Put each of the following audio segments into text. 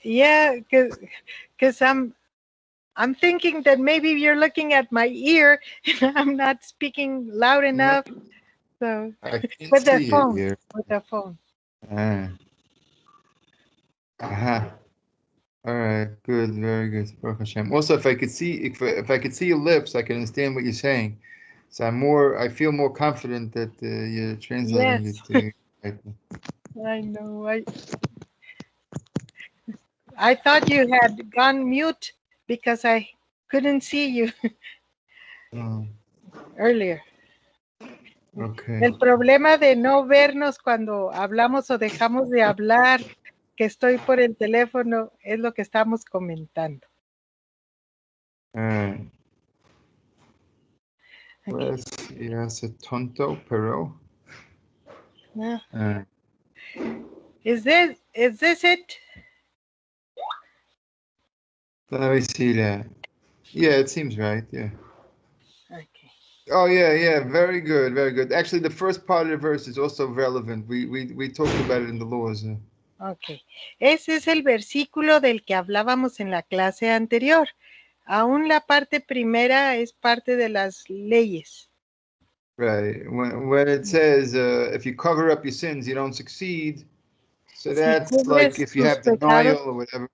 Yeah, because I'm thinking that maybe you're looking at my ear and I'm not speaking loud No, enough. So I can with the see it phone, here. with the phone. Ah, aha. All right, good, very good. Baruch Hashem. Also, if I could see your lips, I can understand what you're saying. So I feel more confident that you're translating Yes, it correctly. I know. I thought you had gone mute because I couldn't see you Oh, earlier. okay. El problema de no vernos cuando hablamos o dejamos de hablar, que estoy por el teléfono, es lo que estamos comentando. All right. Okay. Pues, ya se tonto, pero. Now, Uh, is this it? let me see that. Yeah, it seems right. Yeah. Okay. Oh yeah, very good, very good. Actually, the first part of the verse is also relevant. We talked about it in the laws. Ok. Ese es el versículo del que hablábamos en la clase anterior. Aún la parte primera es parte de las leyes. Right. When it says if you cover up your sins, you don't succeed. So Si that's like cubres if you tus have pecados, denial or whatever.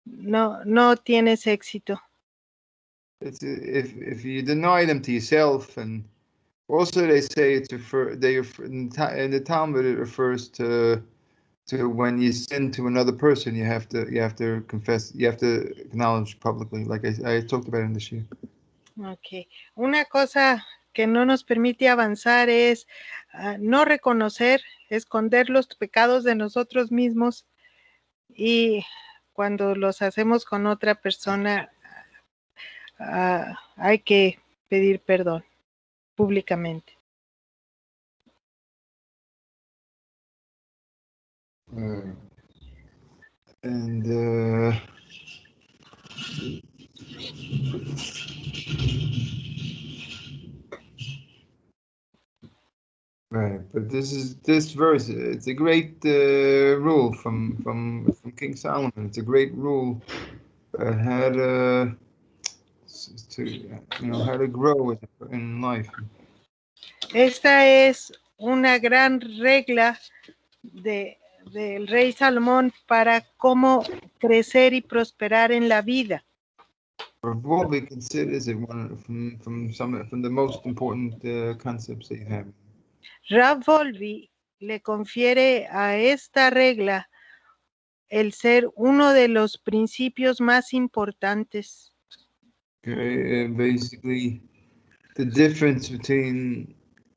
no tienes éxito. It's if you deny them to yourself, and also they say it's in the Talmud it refers to when you sin to another person, you have to confess, you have to acknowledge publicly, like I talked about in this year. Ok. Una cosa que no nos permite avanzar es no reconocer, esconder los pecados de nosotros mismos y cuando los hacemos con otra persona hay que pedir perdón públicamente. And right, but this verse. It's a great rule from King Solomon. It's a great rule how how to grow in life. Esta es una gran regla del rey Salomón para cómo crecer y prosperar en la vida. Probably considers it one from the most important concepts that you have. Rav Volvi le confiere a esta regla el ser uno de los principios más importantes. Okay, basically, the difference between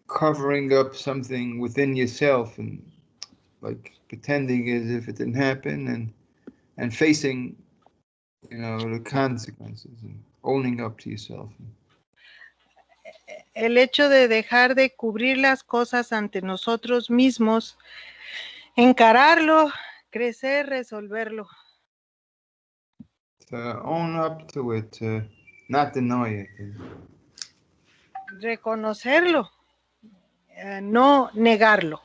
covering up something within yourself and like pretending as if it didn't happen, and facing, the consequences and owning up to yourself. El hecho de dejar de cubrir las cosas ante nosotros mismos, encararlo, crecer, resolverlo. To own up to it, to not deny it. Reconocerlo, no negarlo.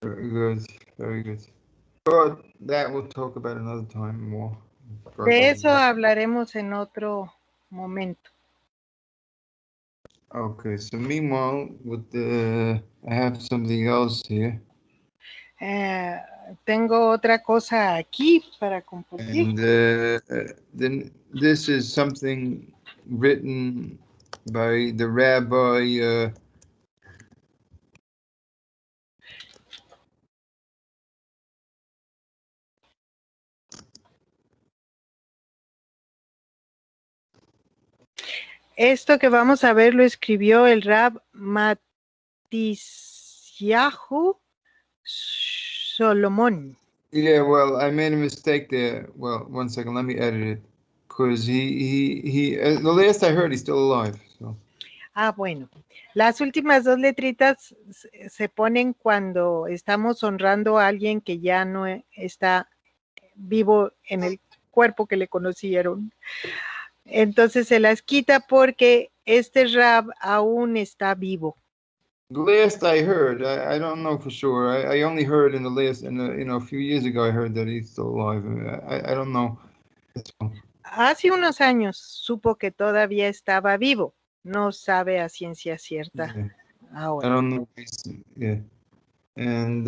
Very good, very good. But that we'll talk about another time more. De eso hablaremos en otro momento. Okay, so meanwhile, I have something else here. Tengo otra cosa aquí para compartir. And then this is something written by the rabbi. Esto que vamos a ver lo escribió el Rab Matisyahu Solomon. Yeah, well, I made a mistake there. Well, one second, let me edit it. Because the last I heard, he's still alive. So. Bueno. Las últimas dos letritas se ponen cuando estamos honrando a alguien que ya no está vivo en el cuerpo que le conocieron. Entonces se las quita porque este Rab aún está vivo. The last I heard, I don't know for sure. I only heard in the last, a few years ago, I heard that he's still alive. I don't know. Hace unos años supo que todavía estaba vivo. No sabe a ciencia cierta Yeah. ahora. I don't know. Yeah. And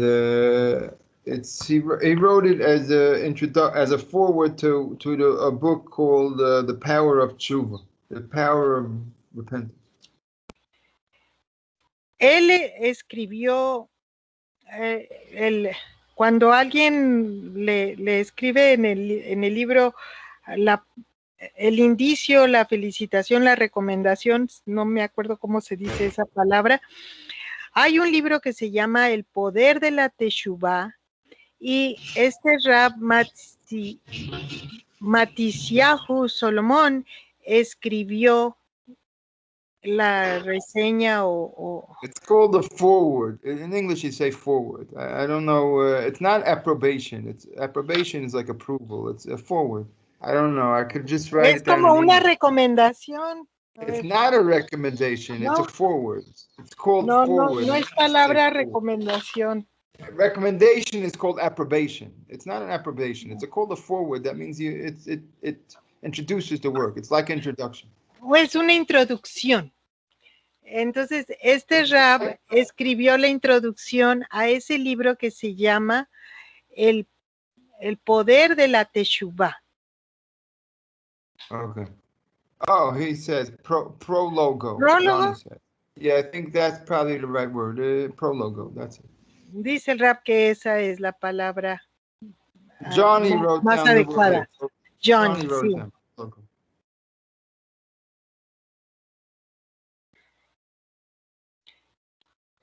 he wrote it as a foreword to a book called The Power of Tshuva, The Power of Repentance. Él escribió, cuando alguien le escribe en el libro el indicio, la felicitación, la recomendación, no me acuerdo cómo se dice esa palabra, hay un libro que se llama El Poder de la Teshuvá, y este Rab Matisyahu Solomón escribió la reseña It's called a foreword. In English, you say foreword. I don't know. It's not approbation. Approbation is like approval. It's a foreword. I don't know. I could just write it down. Es como una recomendación. It's not a recommendation. No. It's a foreword. It's called foreword. No es palabra recomendación. Recommendation is called approbation. It's not an approbation. It's called a foreword. That means it introduces the work. It's like introduction. O es una introducción. Entonces, este Rab escribió la introducción a ese libro que se llama El Poder de la Teshuvá. Okay. Oh, he says prologo. ¿Prólogo? Yeah, I think that's probably the right word. Prologo, that's it. Dice el Rab que esa es la palabra Johnny wrote más down adecuada. The word. Johnny wrote sí. down. Okay.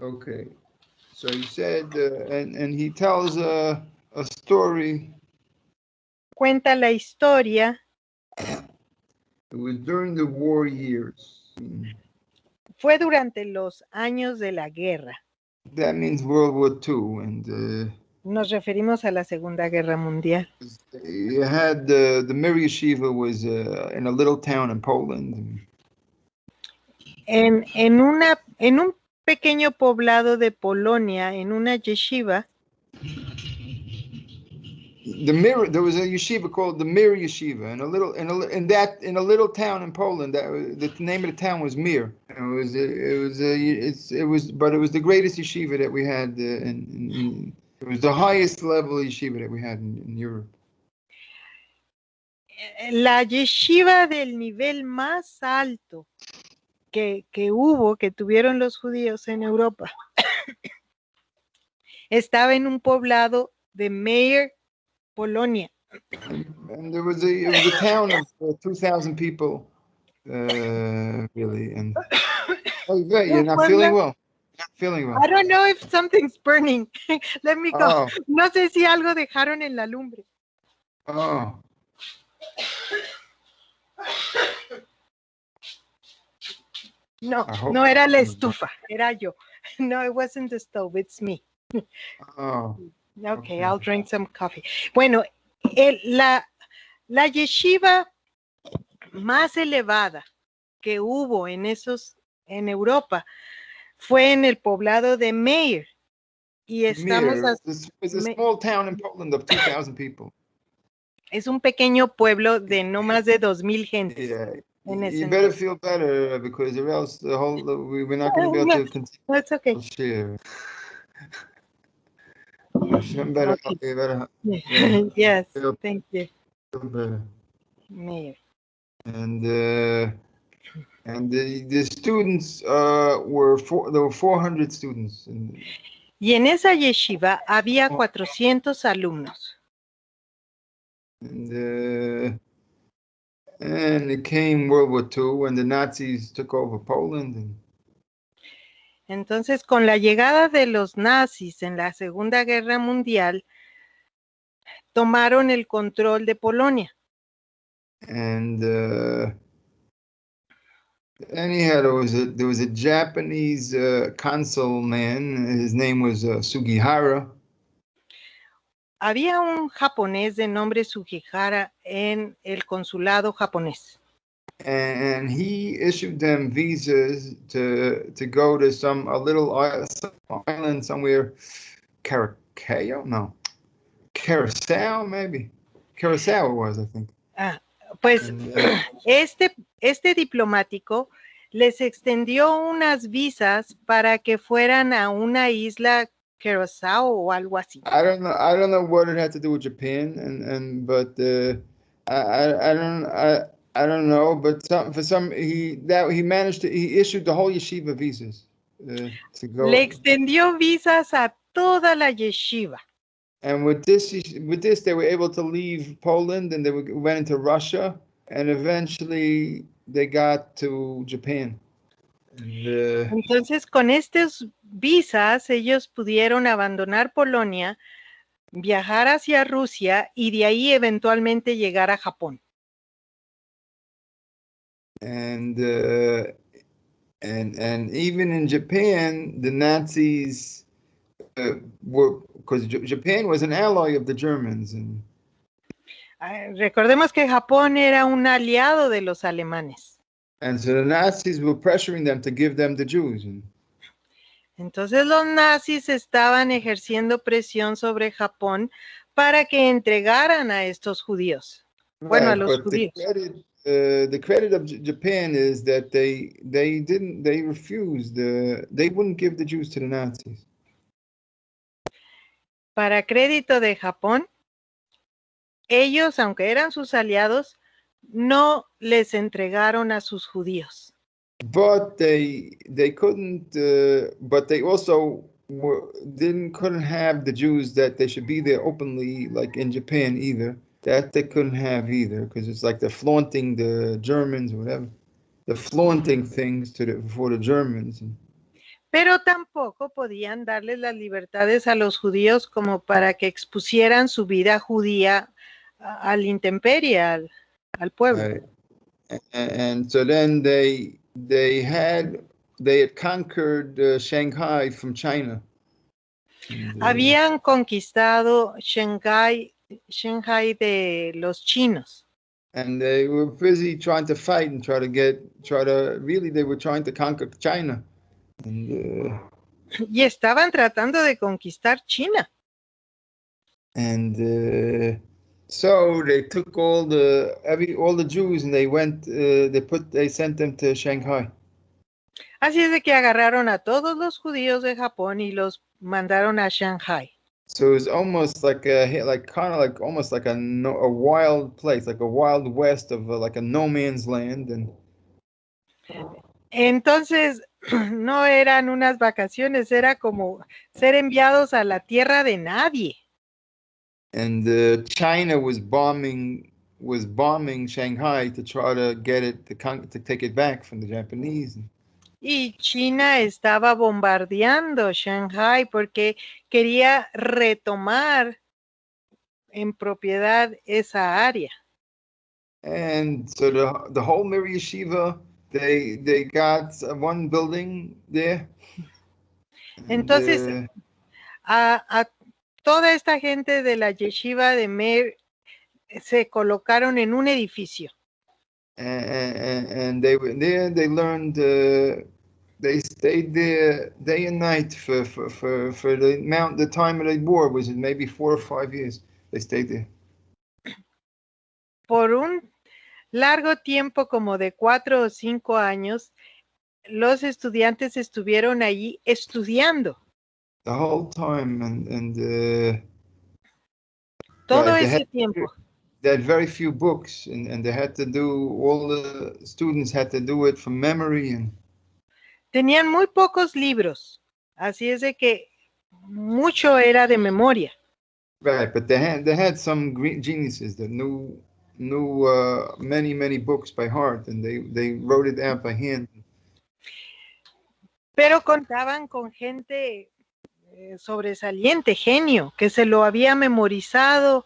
Okay, so he said, and he tells a story. Cuenta la historia. It was during the war years. Fue durante los años de la guerra. That means World War II, and nos referimos a la Segunda Guerra Mundial. You had the Mir Yeshiva was in a little town in Poland. En un pequeño poblado de Polonia, en una yeshiva. There was a yeshiva called the Mir Yeshiva, in a little town in Poland. The name of the town was Mir. It was the greatest yeshiva that we had it was the highest level yeshiva that we had in Europe. La yeshiva del nivel más alto que tuvieron los judíos en Europa, estaba en un poblado de Meir, Polonia. And it was a town of 2,000 people, really. And you're not feeling well. Not feeling well. I don't know if something's burning. Let me go. Oh. No sé si algo dejaron en la lumbre. Oh. No era la estufa, era yo. No, it wasn't the stove, it's me. Oh. Okay, I'll drink some coffee. Bueno, la yeshiva más elevada que hubo en Europa fue en el poblado de Meir. Y estamos It's a small town in Poland of 2,000 people. Es un pequeño pueblo de no más de 2,000 gentes. Yeah. You better feel better because or else we're not going to be able to continue. That's okay. Share. Okay. Yes, thank you. Meir. And the students there were 400 students. Y en esa yeshiva había 400 alumnos. And it came World War II when the Nazis took over Poland. Entonces, con la llegada de los nazis en la Segunda Guerra Mundial, tomaron el control de Polonia. And anyhow, there was a Japanese consul man. His name was Sugihara. Había un japonés de nombre Sugihara en el consulado japonés. and he issued them visas to go to some island somewhere, Curacao? No, Curacao maybe. Curacao it was, I think. Ah, pues And, este diplomático les extendió unas visas para que fueran a una isla Curazao o algo así. I don't know what it had to do with Japan, but I don't know, but he issued the whole yeshiva visas to go. Le extendió visas a toda la yeshiva. And with this they were able to leave Poland, and went into Russia, and eventually they got to Japan. Entonces, con estas visas, ellos pudieron abandonar Polonia, viajar hacia Rusia y de ahí eventualmente llegar a Japón. And even in Japan, the Nazis were, because Japan was an ally of the Germans. Recordemos que Japón era un aliado de los alemanes. And so the Nazis were pressuring them to give them the Jews. Entonces los nazis estaban ejerciendo presión sobre Japón para que entregaran a estos judíos. Bueno, a los judíos. The credit of Japan is that they refused, they wouldn't give the Jews to the Nazis. Para crédito de Japón, ellos, aunque eran sus aliados, no les entregaron a sus judíos. But they couldn't. But they also couldn't have the Jews that they should be there openly, like in Japan either. That they couldn't have either, because it's like they're flaunting the Germans or whatever. They're flaunting things for the Germans. Pero tampoco podían darles las libertades a los judíos como para que expusieran su vida judía a la intemperie, al pueblo. And so then they had conquered Shanghai from China. Habían conquistado Shanghai de los chinos. And they were busy trying to fight and they were trying to conquer China. Y estaban tratando de conquistar China. And so they took all the Jews and they sent them to Shanghai. Así es de que agarraron a todos los judíos de Japón y los mandaron a Shanghai. So it was almost almost like a wild place, like a wild west of like a no man's land. Entonces, no eran unas vacaciones, era como ser enviados a la tierra de nadie. And China was bombing Shanghai to try to get it to take it back from the Japanese. Y China estaba bombardeando Shanghai porque quería retomar en propiedad esa área. And so the whole Mir Yeshiva, they got one building there. Entonces, a toda esta gente de la yeshiva de Meir se colocaron en un edificio. And they were there. They learned. They stayed there day and night for the time of the war was maybe 4 or 5 years. They stayed there. Por un largo tiempo, como de 4 o 5 años, los estudiantes estuvieron allí estudiando. The whole time, and todo ese tiempo. They had very few books, and they had to all the students had to do it from memory. Tenían muy pocos libros, así es de que mucho era de memoria. Right, but they had some geniuses that knew many books by heart, and they wrote it out by hand. Pero contaban con gente sobresaliente, genio, que se lo había memorizado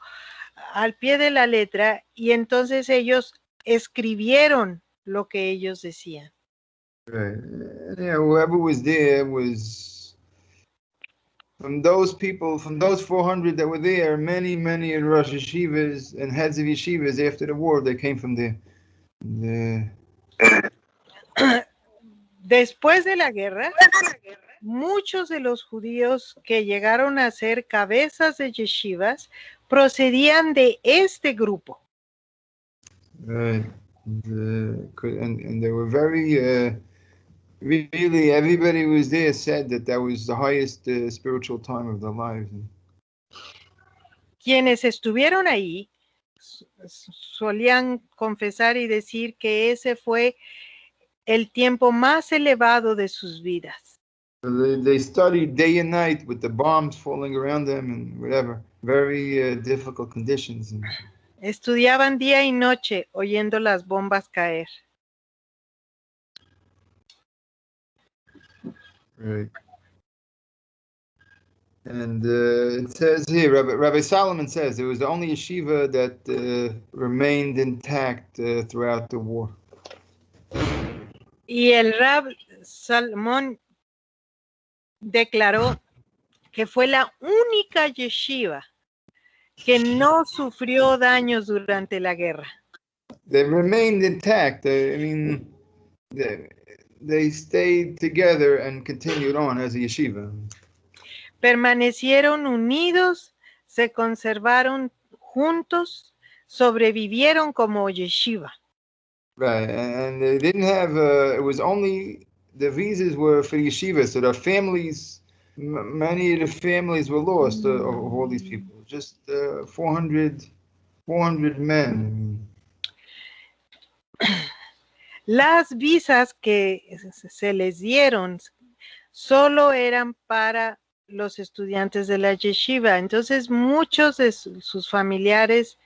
al pie de la letra, y entonces ellos escribieron lo que ellos decían. Right. Yeah, whoever was there was from those 400 that were there, many Rosh Yeshivas and heads of yeshivas after the war, they came from there. Después de la guerra, muchos de los judíos que llegaron a ser cabezas de yeshivas procedían de este grupo. Right. And they were very, really, everybody who was there said that was the highest spiritual time of their lives. Quienes estuvieron ahí solían confesar y decir que ese fue el tiempo más elevado de sus vidas. They studied day and night with the bombs falling around them and whatever. Very difficult conditions. Estudiaban día y noche oyendo las bombas caer. Right. And it says here, Rabbi Solomon says it was the only yeshiva that remained intact throughout the war. Y el Rab Salomón declaró que fue la única yeshiva que no sufrió daños durante la guerra. They remained intact. I mean, they stayed together and continued on as a yeshiva. Permanecieron unidos, se conservaron juntos, sobrevivieron como yeshiva. Right, and they didn't have. It was only the visas were for the yeshiva, so the families, many of the families were lost of all these people. Just 400 men. Las visas que se les dieron solo eran para los estudiantes de la yeshiva. Entonces muchos de sus familiares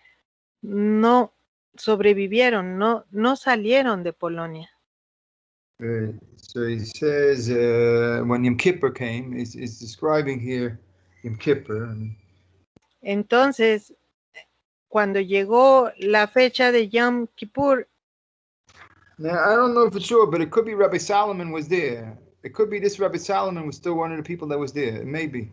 no sobrevivieron, no salieron de Polonia. So he says when Yom Kippur came, is describing here Yom Kippur. Entonces, cuando llegó la fecha de Yom Kippur, now I don't know for sure, but it could be Rabbi Solomon was there. It could be this Rabbi Solomon was still one of the people that was there. Maybe.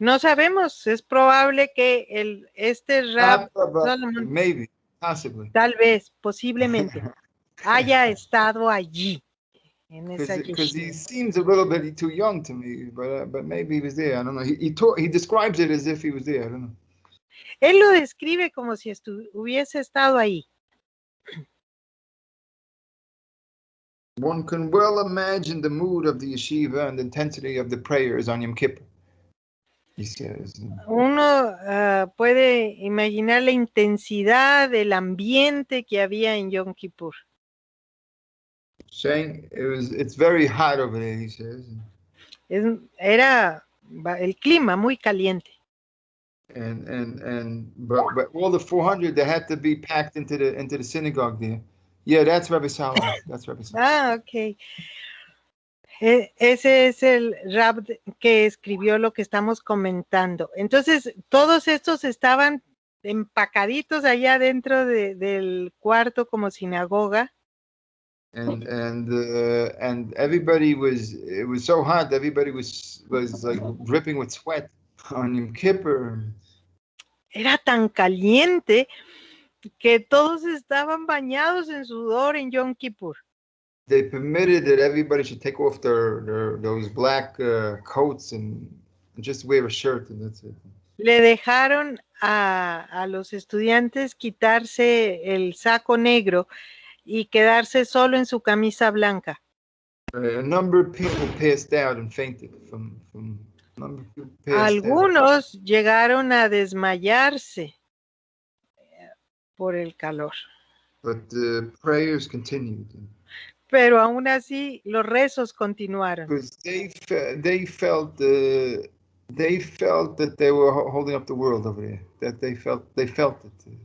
No sabemos, es probable que este Rab Solomon, maybe, possibly. Tal vez, posiblemente, haya estado allí. Because he seems a little bit too young to me, but maybe he was there. I don't know. He describes it as if he was there. I don't know. Él lo describe como si hubiese estado ahí. One can well imagine the mood of the yeshiva and the intensity of the prayers on Yom Kippur. He says. Uno puede imaginar la intensidad del ambiente que había en Yom Kippur. Saying it's very hot over there, he says. Era el clima muy caliente. But all the 400 they had to be packed into the synagogue there. Yeah, that's Rabbi Solomon. That's Rabbi Solomon. Okay. Ese es el Rab que escribió lo que estamos comentando. Entonces, todos estos estaban empacaditos allá dentro del cuarto como sinagoga. And everybody it was so hot, everybody was like dripping with sweat on Yom Kippur. Era tan caliente que todos estaban bañados en sudor en Yom Kippur. They permitted that everybody should take off those black coats and just wear a shirt, and that's it. Le dejaron a los estudiantes quitarse el saco negro y quedarse solo en su camisa blanca. A number of people passed out and fainted Algunos llegaron a desmayarse por el calor. But the prayers continued. Pero aún así los rezos continuaron. Because they felt that they were holding up the world over there. That they felt it.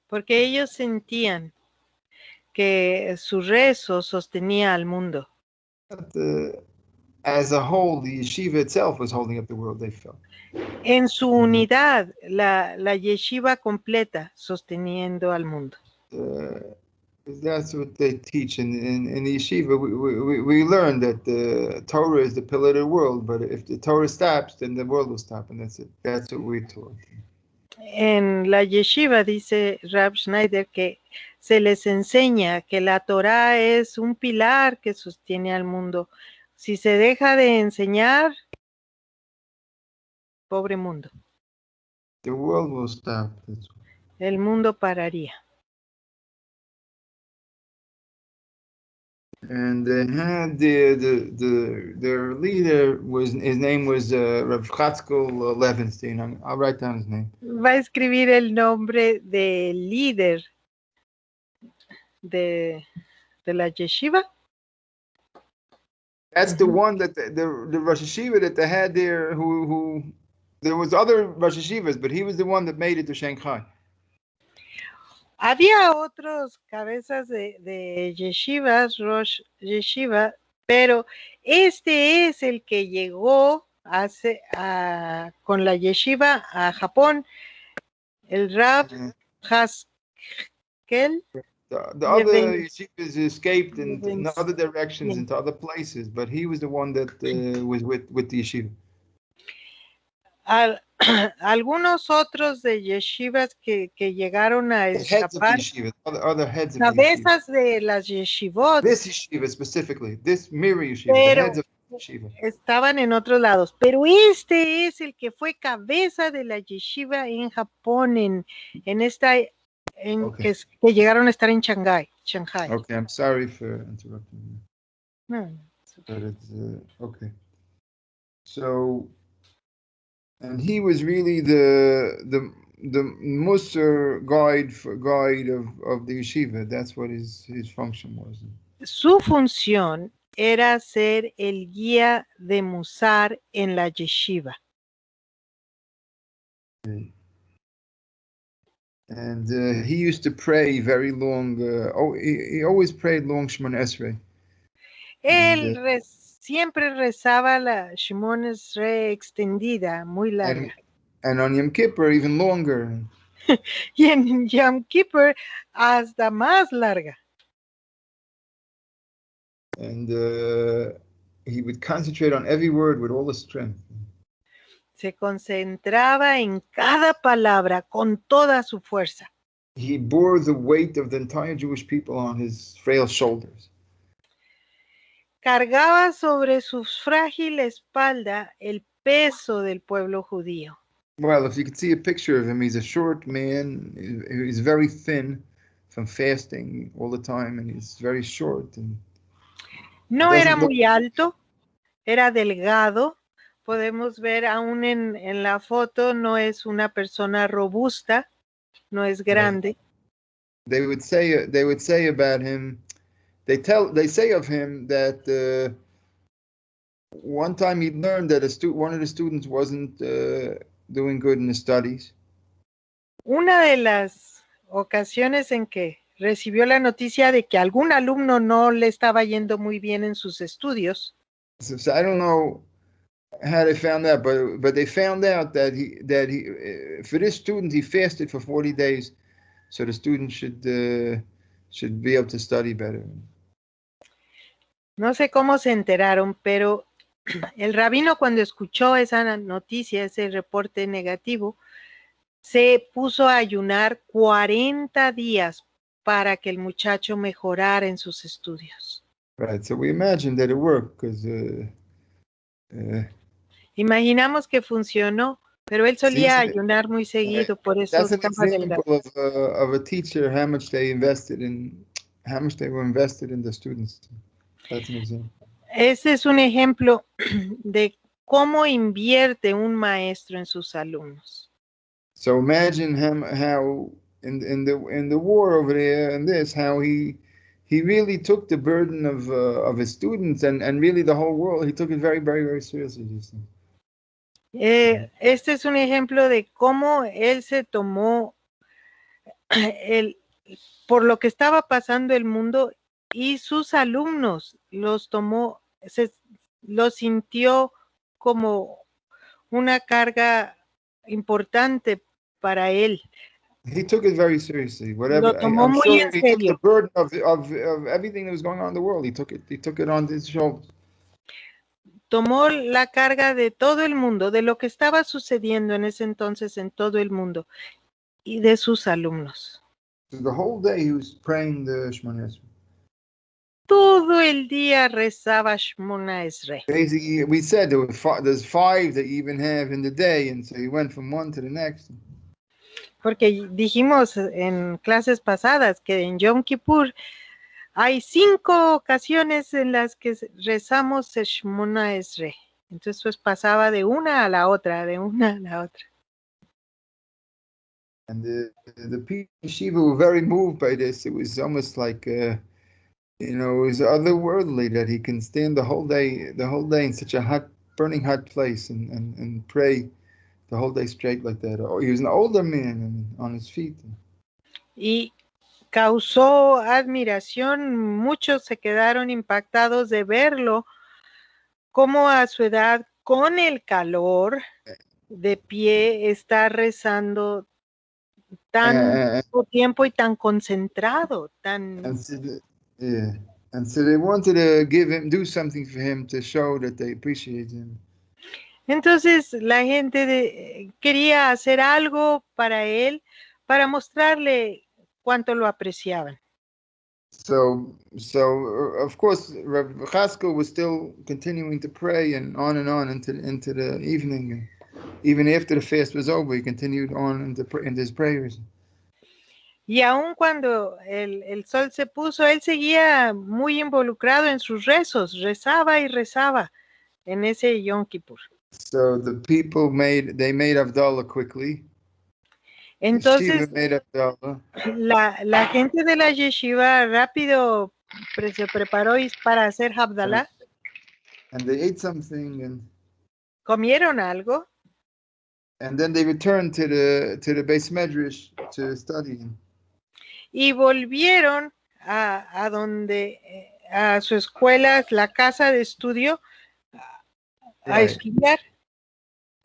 Porque ellos sentían que su rezo sostenía al mundo. But, as a whole, the yeshiva itself was holding up the world, they felt. En su unidad, la yeshiva completa sosteniendo al mundo. That's what they teach in the yeshiva. We learn that the Torah is the pillar of the world, but if the Torah stops, then the world will stop, and that's it. That's what we taught. En la yeshiva dice Rab Schneider que se les enseña que la Torá es un pilar que sostiene al mundo. Si se deja de enseñar, pobre mundo, The world will stop. el mundo pararía. And they had their leader was, his name was Rav Chatzkel Levenstein. I'll write down his name. Va a escribir el nombre del líder de la yeshiva. That's the one that the Rosh Hashiva that they had there, who there was other Rosh Hashivas, but he was the one that made it to Shanghai. Había otros cabezas de yeshivas, Rosh Yeshiva, pero este es el que llegó con la yeshiva a Japón, el Rab Haskel. The other yeshivas escaped in other directions, into other places, but he was the one that was with the yeshiva. Algunos otros de yeshivas que llegaron a escapar, cabezas de las yeshivot, this yeshiva specifically, this Miri yeshiva, pero the heads of yeshiva, estaban en otros lados, pero este es el que fue cabeza de la yeshiva en Japón, que llegaron a estar en Shanghai. Okay, I'm sorry for interrupting you. No. But it's okay. So, and he was really the Musar guide of the yeshiva. That's what his function was. Su función era ser el guía de Musar en la yeshiva. Okay. And he used to pray very long. He always prayed long Shemon Esrei. Él siempre rezaba la Shemon Esrei extendida, muy larga. And on Yom Kippur even longer. Y en Yom Kippur hasta más larga. And he would concentrate on every word with all his strength. Se concentraba en cada palabra con toda su fuerza. He bore the weight of the entire Jewish people on his frail shoulders. Cargaba sobre su frágil espalda el peso del pueblo judío. Well, if you could see a picture of him, he's a short man. He's very thin from fasting all the time, and he's very short. And no era muy alto, era delgado. Podemos ver aún en la foto, no es una persona robusta, no es grande. They would say about him, they say of him that one time he learned that one of the students wasn't doing good in his studies. Una de las ocasiones en que recibió la noticia de que algún alumno no le estaba yendo muy bien en sus estudios. So I don't know how they found out, but they found out that he for this student he fasted for 40 days, so the student should be able to study better. No sé cómo se enteraron, pero el rabino, cuando escuchó esa noticia, ese reporte negativo, se puso a ayunar 40 días para que el muchacho mejorara en sus estudios. Right, so we imagine that it worked because imaginamos que funcionó, pero él solía ayunar muy seguido, por eso that's an example of a teacher, how much they were invested in the students. That's an example. Ese es un ejemplo de cómo invierte un maestro en sus alumnos. So imagine how in the war over there and this, how he really took the burden of his students and really the whole world. He took it very, very, very seriously. Este es un ejemplo de cómo él se tomó por lo que estaba pasando el mundo, y sus alumnos los sintió como una carga importante para él. He took it very seriously. Lo tomó muy en serio. He took the burden of everything that was going on in the world. He took it on his shoulders. tomó la carga de todo el mundo, de lo que estaba sucediendo en ese entonces en todo el mundo y de sus alumnos. So the whole day he was praying the Shemona Esrei. Todo el día rezaba Shmona Esrei. Basically, we said there's 5 that you even have in the day, and so he went from one to the next. Porque dijimos en clases pasadas que en Yom Kippur hay 5 ocasiones en las que rezamos el Shmona Esrei. Entonces pues pasaba de una a la otra, de una a la otra. And the people in Shiva were very moved by this. It was almost like, it was otherworldly that he can stand the whole day in such a hot, burning hot place and pray the whole day straight like that. Oh, he was an older man and on his feet. Y causó admiración, muchos se quedaron impactados de verlo, cómo a su edad, con el calor, de pie, está rezando tanto tiempo y tan concentrado, tan... And so they wanted to do something for him to show that they appreciate him. Entonces la gente quería hacer algo para él, para mostrarle cuánto lo apreciaban. So of course, Rav Chaskel was still continuing to pray and on into the evening, and even after the fast was over, he continued on into his prayers. Y aun cuando el sol se puso, él seguía muy involucrado en sus rezos, rezaba y rezaba en ese Yom Kippur. So the people made Havdalah quickly. Entonces, made Havdalah. la gente de la yeshiva rápido se preparó para hacer Havdalah. And they ate something and comieron algo. And then they returned to the Beis Medrash to study. Y volvieron a donde a su escuela, la casa de estudio, a estudiar.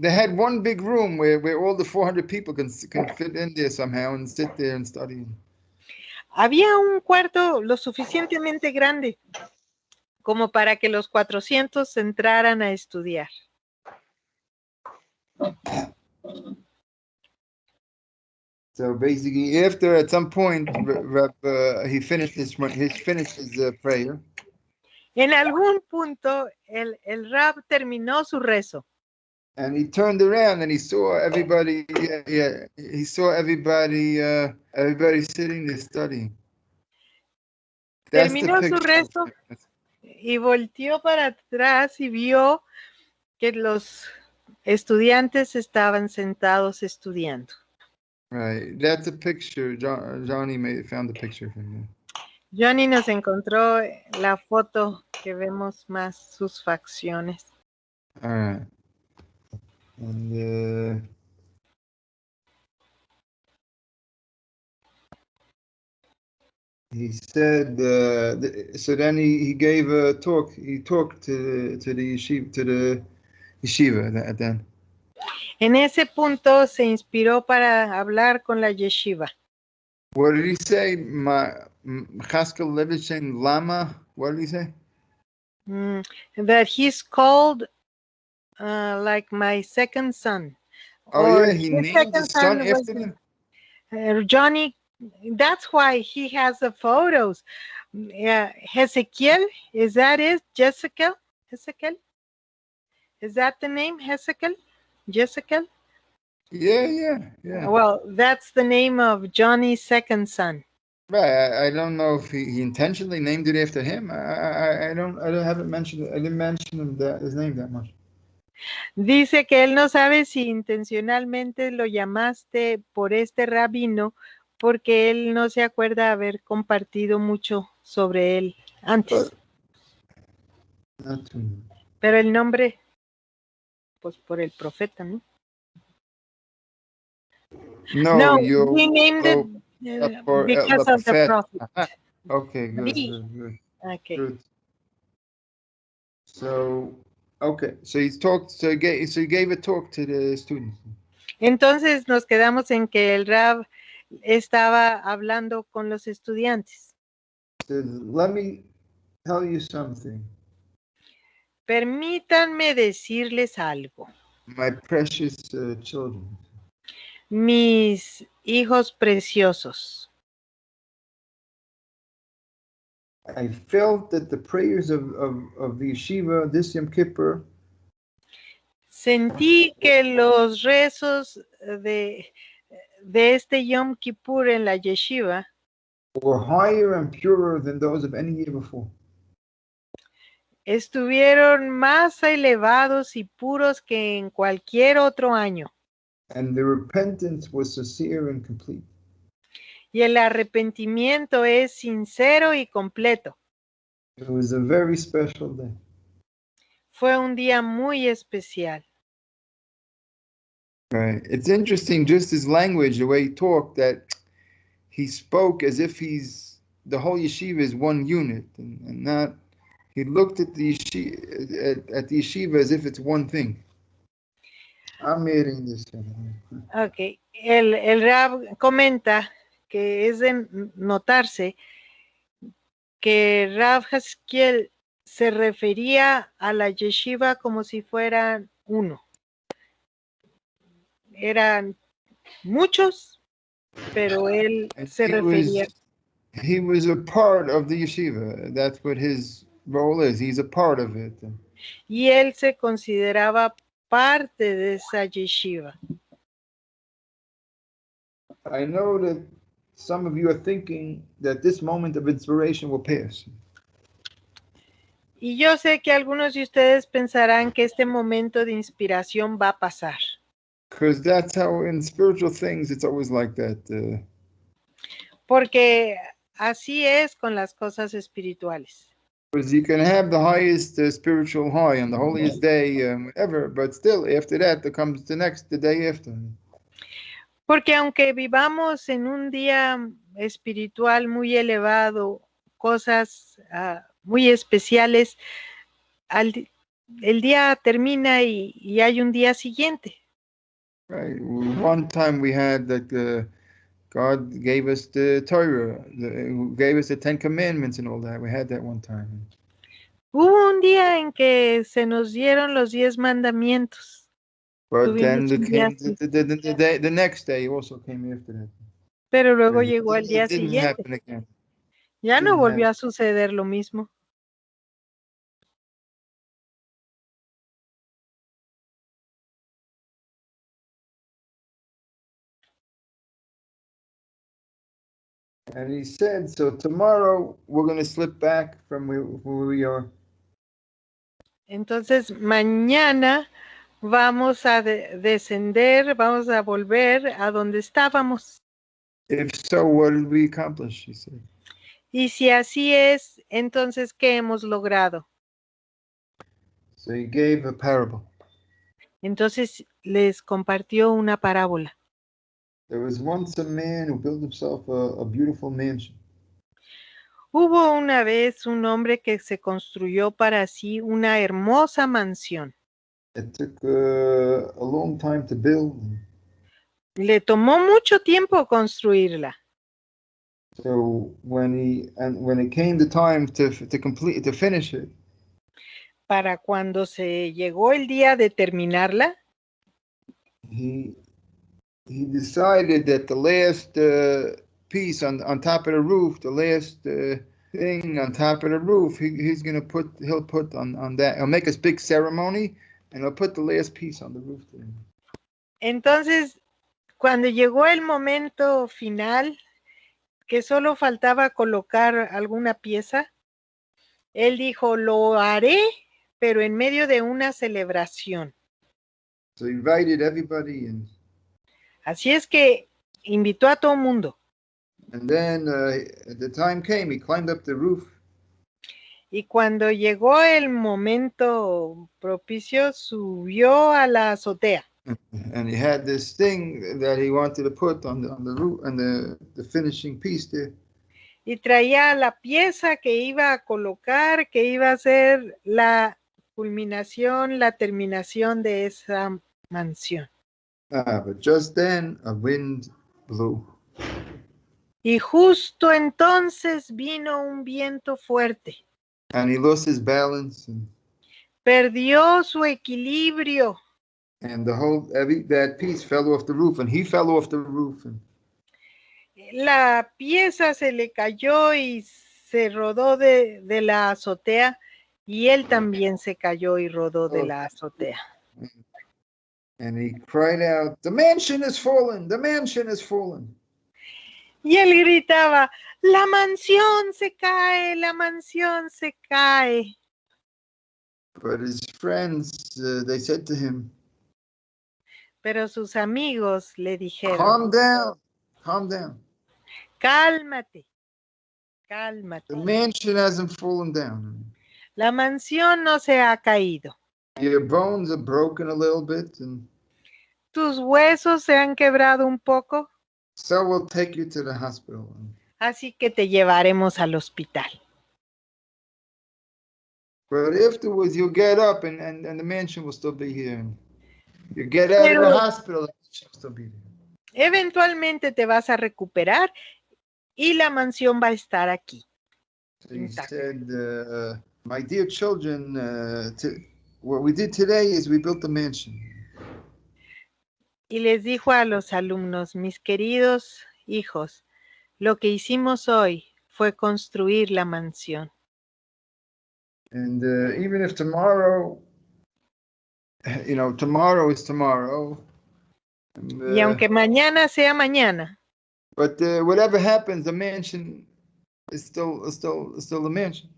They had one big room where all the 400 people can fit in there somehow and sit there and study. Había un cuarto lo suficientemente grande como para que los 400 entraran a estudiar. So basically, after at some point, he finished his prayer. En algún punto, el Rab terminó su rezo. And he turned around and he saw everybody. He saw everybody sitting there studying. Terminó su rezo y volteó para atrás y vio que los estudiantes estaban sentados estudiando. Right, that's a picture. Johnny found the picture for me. Johnny nos encontró la foto que vemos más sus facciones. All right. And he said, so then he gave a talk. He talked to the yeshiva then. En ese punto se inspiró para hablar con la yeshiva. What did he say? Chaskel Levitchen Lama. What did he say? That he's called like my second son. Oh yeah, he named his son after him. Johnny. That's why he has the photos. Hezekiel, is that it? Jessica? Hezekiel? Is that the name? Hezekiel? Jessica? Yeah. Well, that's the name of Johnny's second son. Right. I don't know if he intentionally named it after him. I haven't mentioned it. I didn't mention his name that much. Dice que él no sabe si intencionalmente lo llamaste por este rabino, porque él no se acuerda haber compartido mucho sobre él antes. Pero el nombre, pues por el profeta, ¿no? No, we named it because of the prophet. Okay, good. Okay. Good. So he talked. So he gave a talk to the students. Entonces nos quedamos en que el Rab estaba hablando con los estudiantes. Said, let me tell you something. Permítanme decirles algo. My precious children. Mis hijos preciosos. I felt that the prayers of the yeshiva this Yom Kippur Sentí que los rezos de este Yom Kippur en la yeshiva were higher and purer than those of any year before. estuvieron más elevados y puros que en cualquier otro año. And the repentance was sincere and complete. Y el arrepentimiento es sincero y completo. It was a very special day. Fue un día muy especial. Right. It's interesting, just his language, the way he talked, that he spoke as if the whole yeshiva is one unit, and not. He looked at the yeshiva as if it's one thing. I'm reading this. Okay. El Rab comenta que es de notarse que Rav Haskiel se refería a la yeshiva como si fueran uno. Eran muchos, pero él se refería. He was a part of the yeshiva. That's what his role is. He's a part of it. Y él se consideraba parte de esa yeshiva. I know that some of you are thinking that this moment of inspiration will pass. Y yo sé que algunos de ustedes pensarán que este momento de inspiración va a pasar. Because that's how in spiritual things it's always like that. Porque así es con las cosas espirituales. Because you can have the highest spiritual high on the holiest day ever, but still after that there comes the day after. Porque aunque vivamos en un día espiritual muy elevado, cosas muy especiales, el día termina y hay un día siguiente. Right. One time we had that God gave us the Torah, gave us the Ten Commandments and all that. We had that one time. Hubo un día en que se nos dieron los 10 mandamientos. But then the next day also came after that. Pero luego llegó el día didn't siguiente. Happen again. Ya no volvió a suceder lo mismo. And he said, so tomorrow we're going to slip back from where we are. Entonces mañana vamos a descender, vamos a volver a donde estábamos. If so, what did we accomplish? He said. Y si así es, entonces ¿qué hemos logrado? So he gave a parable. Entonces les compartió una parábola. There was once a man who built himself a beautiful mansion. Hubo una vez un hombre que se construyó para sí una hermosa mansión. It took a long time to build. Le tomó mucho tiempo construirla. So when it came the time to finish it. Para cuando se llegó el día de terminarla. He decided that the last piece on top of the roof, the last thing on top of the roof, he'll put on that. He'll make a big ceremony and he'll put the last piece on the roof. Entonces, cuando llegó el momento final, que solo faltaba colocar alguna pieza, él dijo, lo haré, pero en medio de una celebración. So he invited everybody in. Así es que invitó a todo el mundo. And then the time came, he climbed up the roof. Y cuando llegó el momento propicio, subió a la azotea. And he had this thing that he wanted to put on the roof and the finishing piece there. Y traía la pieza que iba a colocar, que iba a ser la culminación, la terminación de esa mansión. But just then a wind blew. Y justo entonces vino un viento fuerte. And he lost his balance. perdió su equilibrio. And that piece fell off the roof, and he fell off the roof. And La pieza se le cayó y se rodó de la azotea, y él también se cayó y rodó de la azotea. And he cried out, "The mansion is fallen, the mansion is fallen." Y él gritaba, la mansión se cae, la mansión se cae. But his friends, they said to him, Pero sus amigos le dijeron, calm down, calm down. Cálmate, cálmate. The mansion hasn't fallen down. La mansión no se ha caído. Your bones are broken a little bit, and tus huesos se han quebrado un poco. So we'll take you to the hospital. Así que te llevaremos al hospital. But afterwards, you'll get up and the mansion will still be here. You get out of the hospital, the mansion will still be there. Eventualmente te vas a recuperar y la mansión va a estar aquí. So he said, my dear children, what we did today is we built a mansion. Y les dijo a los alumnos, mis queridos hijos, lo que hicimos hoy fue construir la mansión. And even if tomorrow, tomorrow is tomorrow. Y aunque mañana sea mañana. But whatever happens, the mansion is still the mansion.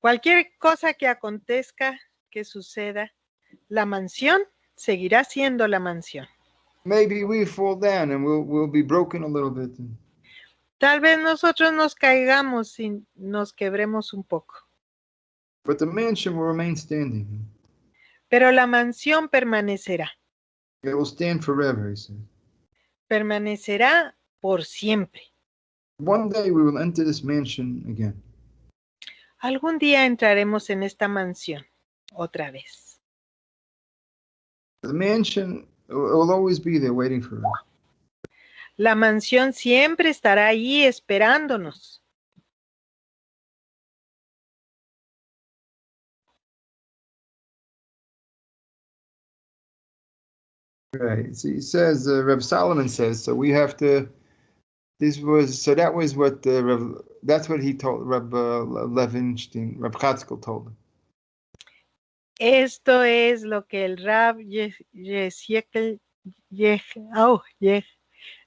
Cualquier cosa que acontezca, que suceda, la mansión seguirá siendo la mansión. Maybe we fall down and we'll be broken a little bit. Tal vez nosotros nos caigamos y nos quebremos un poco. But the mansion will remain standing. Pero la mansión permanecerá. It will stand forever, he said. Permanecerá por siempre. One day we will enter this mansion again. Algún día entraremos en esta mansión otra vez. The mansion will always be there waiting for us. La mansión siempre estará ahí esperándonos. Right. So he says, Reb Solomon says, so we have to. That's what he told Reb Levinstein, Reb Chatzkel told him. Esto es lo que el Rab Yesiekel,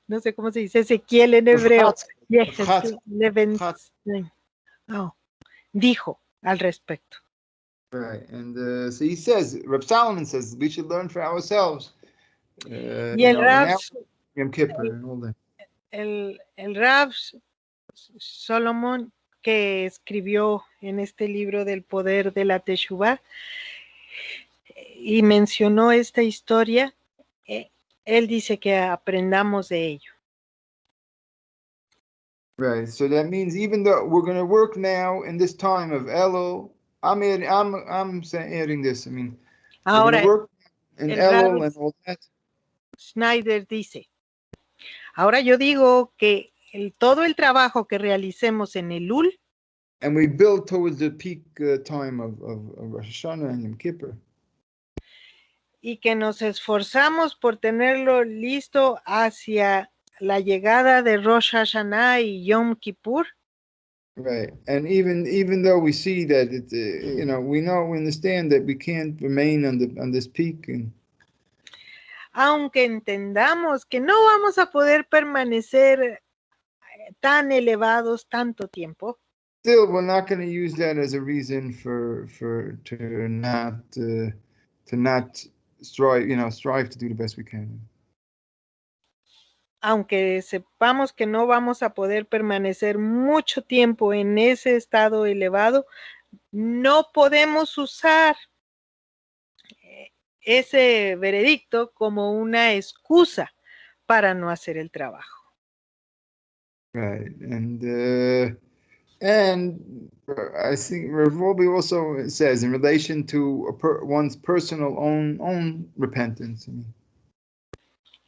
no sé cómo se dice Ezequiel en hebreo, dijo al respecto. Right, and so he says, Reb Solomon says, we should learn for ourselves. Y el Rab, Yom Kippur and all that. El Rab Solomon, que escribió en este libro del poder de la Teshuvah y mencionó esta historia, él dice que aprendamos de ello. Right, so that means even though we're going to work now in this time of Elul, I'm adding this. I mean, ahora we're going to work in Elul and all that. Schneider dice, ahora yo digo que todo el trabajo que realicemos en Elul, and we build towards the peak time of Rosh Hashanah and Yom Kippur. Y que nos esforzamos por tenerlo listo hacia la llegada de Rosh Hashanah y Yom Kippur. Right, and even though we see that we understand that we can't remain on this peak. Aunque entendamos que no vamos a poder permanecer tan elevados tanto tiempo. Still, we're not going to use that as a reason to not strive to do the best we can. Aunque sepamos que no vamos a poder permanecer mucho tiempo en ese estado elevado, no podemos usar ese veredicto como una excusa para no hacer el trabajo. Right, and I think Rav Wolbe also says in relation to one's personal own repentance.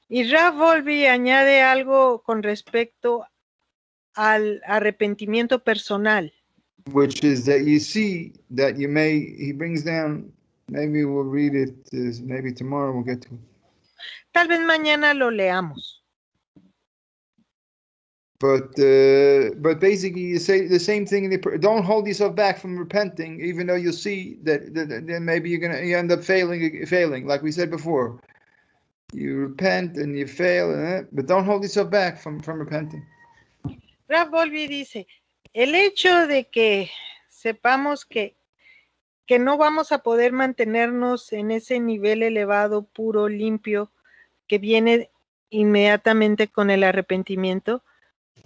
Y Rav Wolbe añade algo con respecto al arrepentimiento personal. which is that you see that he brings down, maybe we'll read it, maybe tomorrow we'll get to it. Tal vez mañana lo leamos. But basically, you say the same thing. Don't hold yourself back from repenting, even though you'll see that then maybe you end up failing. Like we said before, you repent and you fail, but don't hold yourself back from repenting. Rav Volvi dice, el hecho de que sepamos que no vamos a poder mantenernos en ese nivel elevado, puro, limpio, que viene inmediatamente con el arrepentimiento,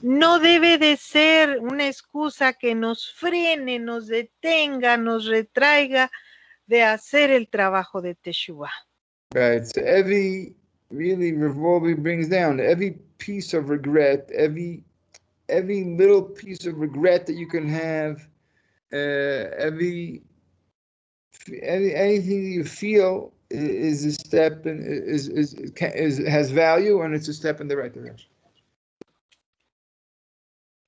no debe de ser una excusa que nos frene, nos detenga, nos retraiga de hacer el trabajo de Teshuvah. Right. So really Revolvi brings down every piece of regret, every little piece of regret that you can have, anything you feel is a step and has value, and it's a step in the right direction.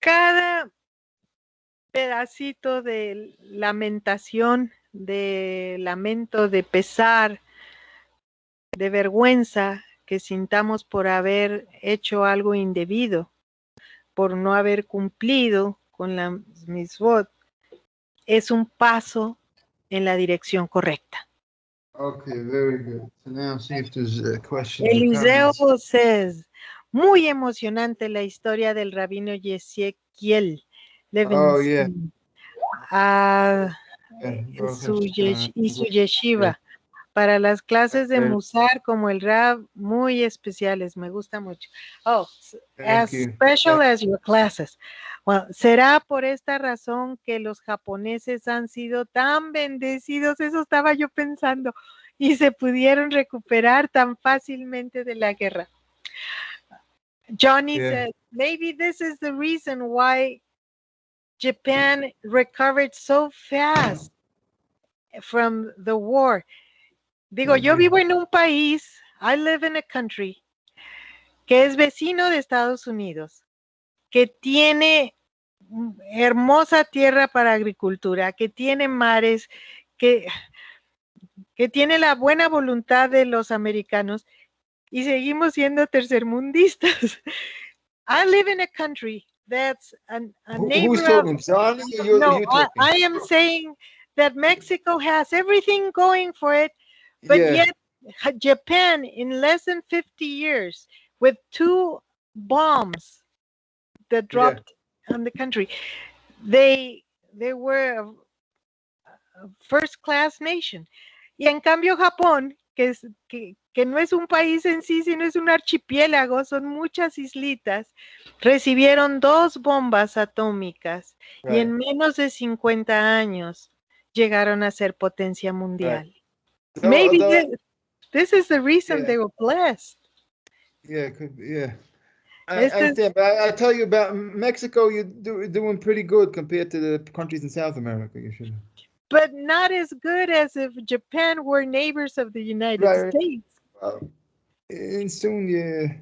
Cada pedacito de lamentación, de lamento, de pesar, de vergüenza que sintamos por haber hecho algo indebido, por no haber cumplido con la mitzvot, es un paso en la dirección correcta. Okay, very good. So now see if there's a question. Eliseo says, muy emocionante la historia del rabino Yesiekiel Levinson. Y su yeshiva. Para las clases de Musar como el Rab, muy especiales, me gusta mucho. Oh, as special as your classes. Well, será por esta razón que los japoneses han sido tan bendecidos, eso estaba yo pensando, y se pudieron recuperar tan fácilmente de la guerra. Johnny said, maybe this is the reason why Japan recovered so fast from the war. Digo, yo vivo en un país, I live in a country, que es vecino de Estados Unidos, que tiene hermosa tierra para agricultura, que tiene mares, que tiene la buena voluntad de los americanos, y seguimos siendo tercermundistas. I live in a country that's a neighbor Who's talking? Johnny, or you're talking? I am saying that Mexico has everything going for it, but yet Japan, in less than 50 years, with 2 bombs that dropped on the country, they were a first-class nation. Y en cambio Japón, que no es un país en sí, sino es un archipiélago, son muchas islitas, recibieron 2 bombas atómicas y en menos de 50 años llegaron a ser potencia mundial. Maybe this is the reason they were blessed. Yeah, could be, yeah. I understand, but I tell you about Mexico, you're doing pretty good compared to the countries in South America. You should. But not as good as if Japan were neighbors of the United States. And soon, yeah.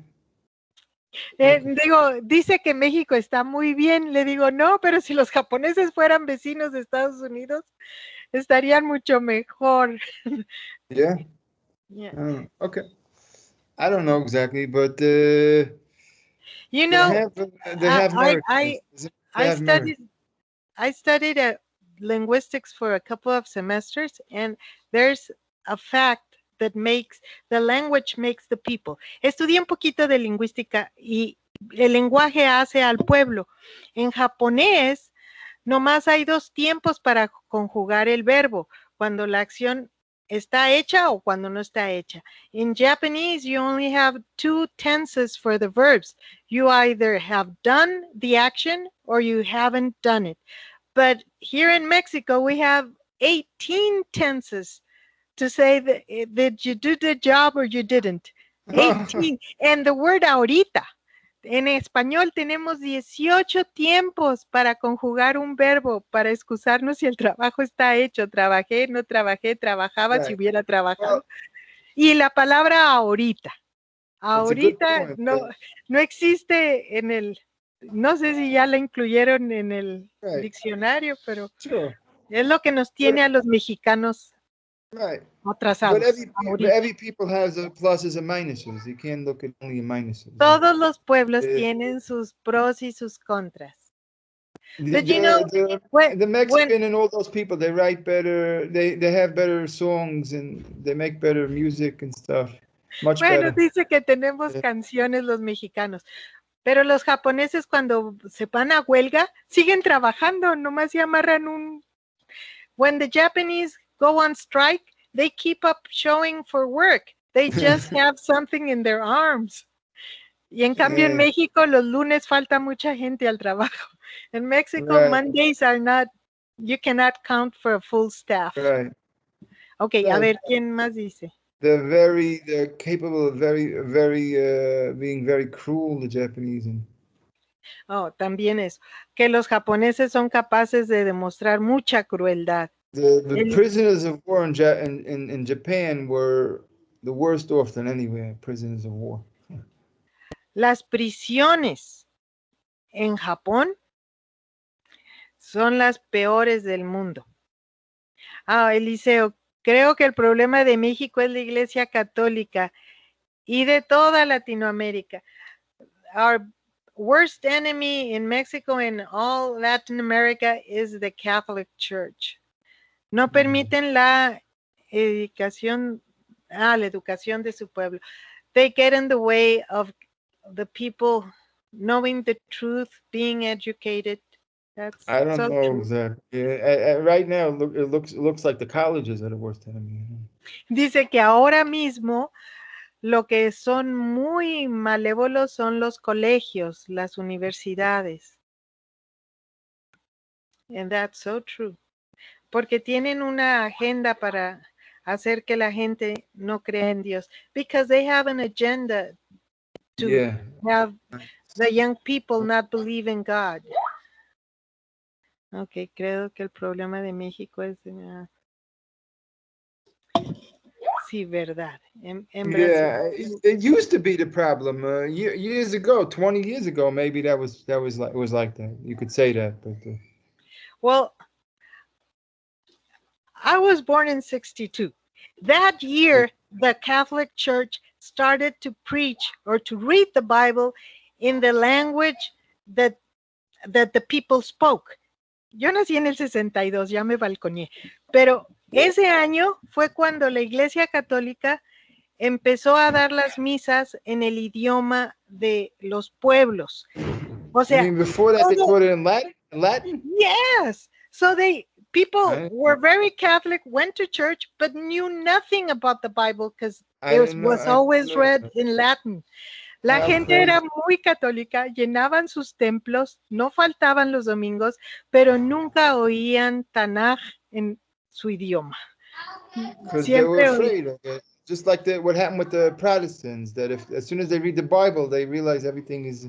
Digo, dice que México está muy bien. Le digo, no, pero si los japoneses fueran vecinos de Estados Unidos, estarían mucho mejor. Yeah? Yeah. Okay. I don't know exactly, but you know, they have I studied linguistics for a couple of semesters, and there's a fact that the language makes the people. Estudié un poquito de lingüística y el lenguaje hace al pueblo. En japonés, nomás hay 2 tiempos para conjugar el verbo, cuando la acción está hecha o cuando no está hecha. In Japanese, you only have 2 tenses for the verbs. You either have done the action or you haven't done it. But here in Mexico, we have 18 tenses to say that you did the job or you didn't. 18. And the word ahorita. En español tenemos 18 tiempos para conjugar un verbo, para excusarnos si el trabajo está hecho. Trabajé, no trabajé, trabajaba si hubiera trabajado. Y la palabra ahorita. Ahorita no existe en el no sé si ya la incluyeron en el Right. diccionario, pero Sure. es lo que nos tiene a los mexicanos Right. atrasados. But every people has a pluses and minuses. You can't look at only the minuses. Todos los pueblos Eh, tienen sus pros y sus contras. The, But you know, the Mexican and all those people, they write better. They have better songs and they make better music and stuff. Much bueno, better. dice que tenemos canciones los mexicanos, pero los japoneses cuando se van a huelga siguen trabajando, nomás se amarran un. When the Japanese go on strike, they keep up showing for work. They just have something in their arms. Y en cambio en México los lunes falta mucha gente al trabajo. En México Mondays are not, you cannot count for a full staff. Right. Okay, a ver, ¿quién más dice? They're capable of being very cruel, the Japanese. Oh, también eso, que los japoneses son capaces de demostrar mucha crueldad. The prisoners of war in Japan were the worst off than anywhere, prisoners of war. Las prisiones en Japón son las peores del mundo. Ah, Eliseo, creo que el problema de México es la Iglesia Católica y de toda Latinoamérica. Our worst enemy in Mexico and all Latin America is the Catholic Church. No permiten la educación de su pueblo. They get in the way of the people knowing the truth, being educated. That's I don't so know true. exactly. Yeah, right now, it looks like the colleges are the worst enemy. Dice que ahora mismo lo que son muy malévolos son los colegios, las universidades. And that's so true. Porque tienen una agenda para hacer que la gente no crea en Dios. Because they have an agenda to have the young people not believe in God. Ok, creo que el problema de México es... sí, verdad. En it used to be the problem years ago, 20 years ago. Maybe it was like that. You could say that, but well, I was born in 62. That year, the Catholic Church started to preach or to read the Bible in the language that the people spoke. Yo nací en el 62, ya me balconé, pero ese año fue cuando la Iglesia Católica empezó a dar las misas en el idioma de los pueblos. O sea, you mean before that they taught it in Latin? Yes. So people were very Catholic, went to church, but knew nothing about the Bible because it was always read in Latin. La gente era muy católica, llenaban sus templos, no faltaban los domingos, pero nunca oían Tanaj en su idioma. Because they were afraid of it. Just like what happened with the Protestants, that as soon as they read the Bible, they realize everything is,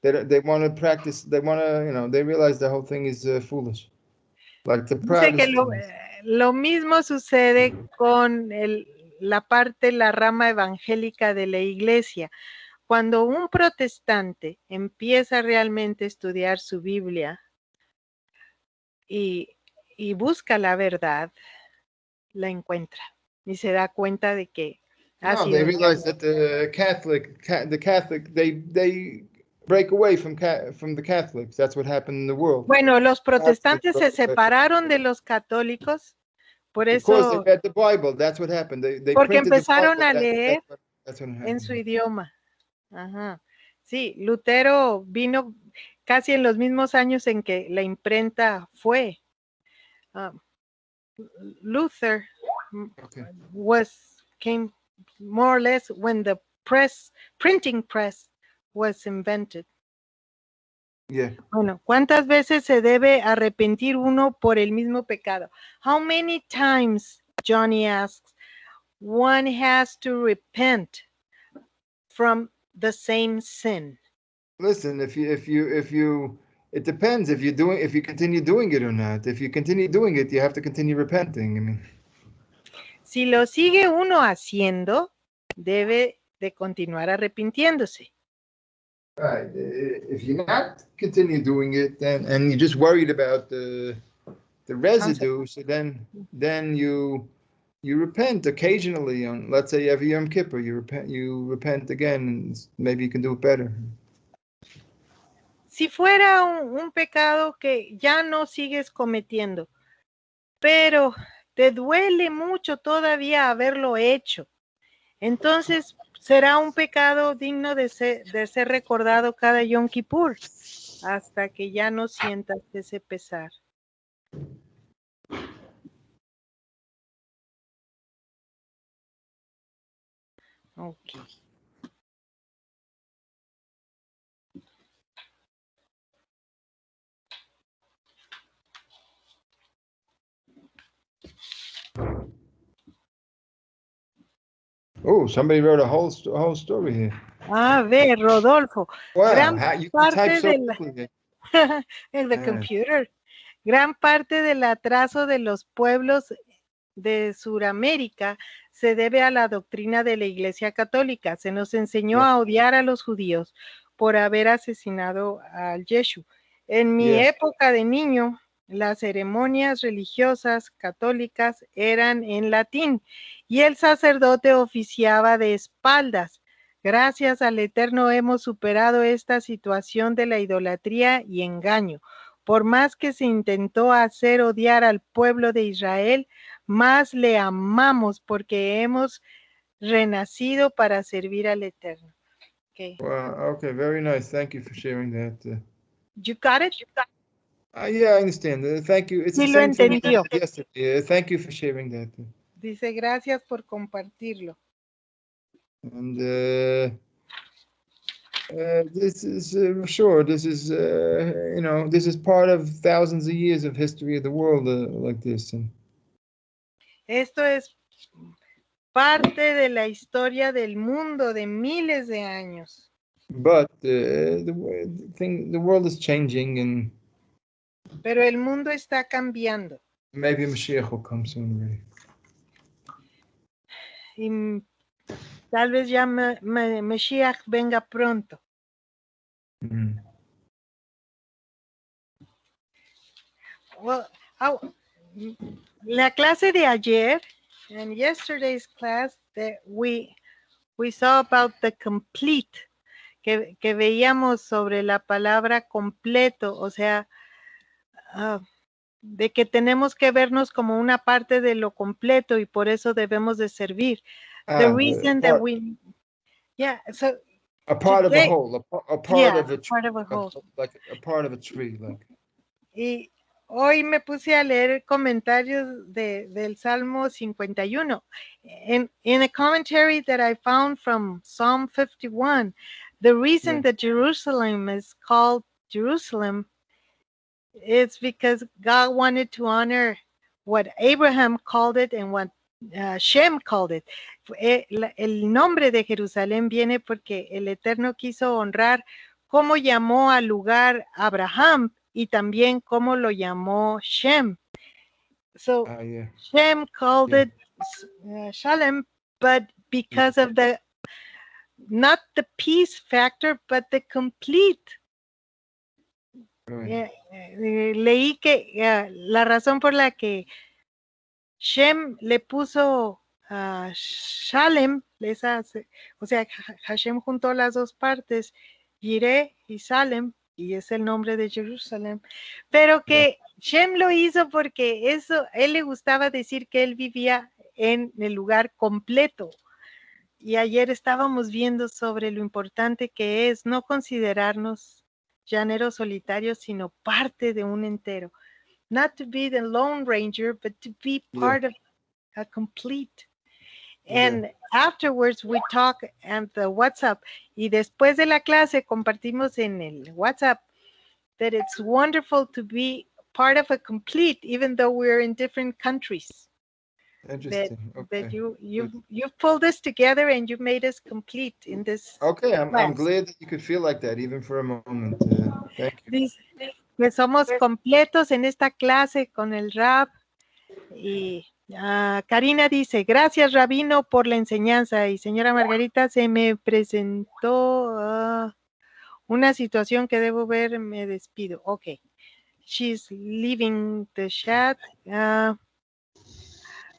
they want to practice, they realize the whole thing is foolish. Like the Protestants. Lo mismo sucede con la rama evangélica de la iglesia. Cuando un protestante empieza realmente a estudiar su Biblia y busca la verdad, la encuentra y se da cuenta de que they realize that the Catholic, they break away from the Catholics. That's what happened in the world. Bueno, los protestantes se separaron de los católicos, por eso. Because they read the Bible, that's what happened. They porque empezaron a leer en su idioma. Ajá. Sí, Lutero vino casi en los mismos años en que la imprenta fue. Luther came more or less when the printing press was invented. Yeah. Bueno, ¿cuántas veces se debe arrepentir uno por el mismo pecado? How many times, Johnny asks, one has to repent from the same sin? Listen, if you it depends if you continue doing it or not. If you continue doing it, you have to continue repenting. I mean, si lo sigue uno haciendo, debe de continuar arrepintiéndose. Right. If you're not continue doing it, then and you're just worried about the residue, so then you repent occasionally on, let's say, every Yom Kippur, you repent again, and maybe you can do it better. Si fuera un pecado que ya no sigues cometiendo, pero te duele mucho todavía haberlo hecho, entonces será un pecado digno de ser recordado cada Yom Kippur, hasta que ya no sientas ese pesar. Okay. Oh, somebody wrote a whole story here. A ver, Rodolfo. Wow, Gran you parte type so de quickly. en the computer. Gran parte del atraso de los pueblos de Sudamérica se debe a la doctrina de la Iglesia Católica. Se nos enseñó a odiar a los judíos por haber asesinado al Yeshu. En mi época de niño, las ceremonias religiosas católicas eran en latín y el sacerdote oficiaba de espaldas. Gracias al Eterno hemos superado esta situación de la idolatría y engaño. Por más que se intentó hacer odiar al pueblo de Israel, más le amamos porque hemos renacido para servir al Eterno. Okay. Wow, okay, very nice. Thank you for sharing that. You got it? Yeah, I understand. Thank you. It's Sí, the lo same thing entendió. yesterday. Thank you for sharing that. Dice, gracias por compartirlo. And this is sure. This is this is part of thousands of years of history of the world like this. Esto es parte de la historia del mundo de miles de años. But the world is changing, and pero el mundo está cambiando. Maybe Mashiach will come soon already. Y tal vez ya Mashiach venga pronto. Mm. Well, la clase de ayer, and yesterday's class, that we saw about the complete, que veíamos sobre la palabra completo, o sea, de que tenemos que vernos como una parte de lo completo y por eso debemos de servir. The reason that we, yeah, so a part today, of a whole, a part of a part of a whole, like a part of a tree, like. Y hoy me puse a leer comentarios del Salmo 51. In a commentary that I found from Psalm 51, the reason that Jerusalem is called Jerusalem is because God wanted to honor what Abraham called it and what Shem called it. El nombre de Jerusalén viene porque el Eterno quiso honrar cómo llamó al lugar Abraham y también cómo lo llamó Shem. So Shem called it Shalem, but because of the, not the peace factor, but the complete. Leí que la razón por la que Shem le puso Shalem, o sea, Hashem juntó las dos partes, Yireh y Salem, y es el nombre de Jerusalén, pero que Shem lo hizo porque eso, él le gustaba decir que él vivía en el lugar completo. Y ayer estábamos viendo sobre lo importante que es no considerarnos llaneros solitarios, sino parte de un entero. Not to be the Lone Ranger, but to be part of a complete. And afterwards we talk at the WhatsApp. Y después de la clase compartimos en el WhatsApp that it's wonderful to be part of a complete, even though we're in different countries. Interesting. That you pulled this together and you made us complete in this. Okay, I'm glad that you could feel like that even for a moment. Thank you. Que somos completos en esta clase con el rap. Y Karina dice, gracias Rabino por la enseñanza. Y señora Margarita, se me presentó una situación que debo ver, me despido. Ok. She's leaving the chat.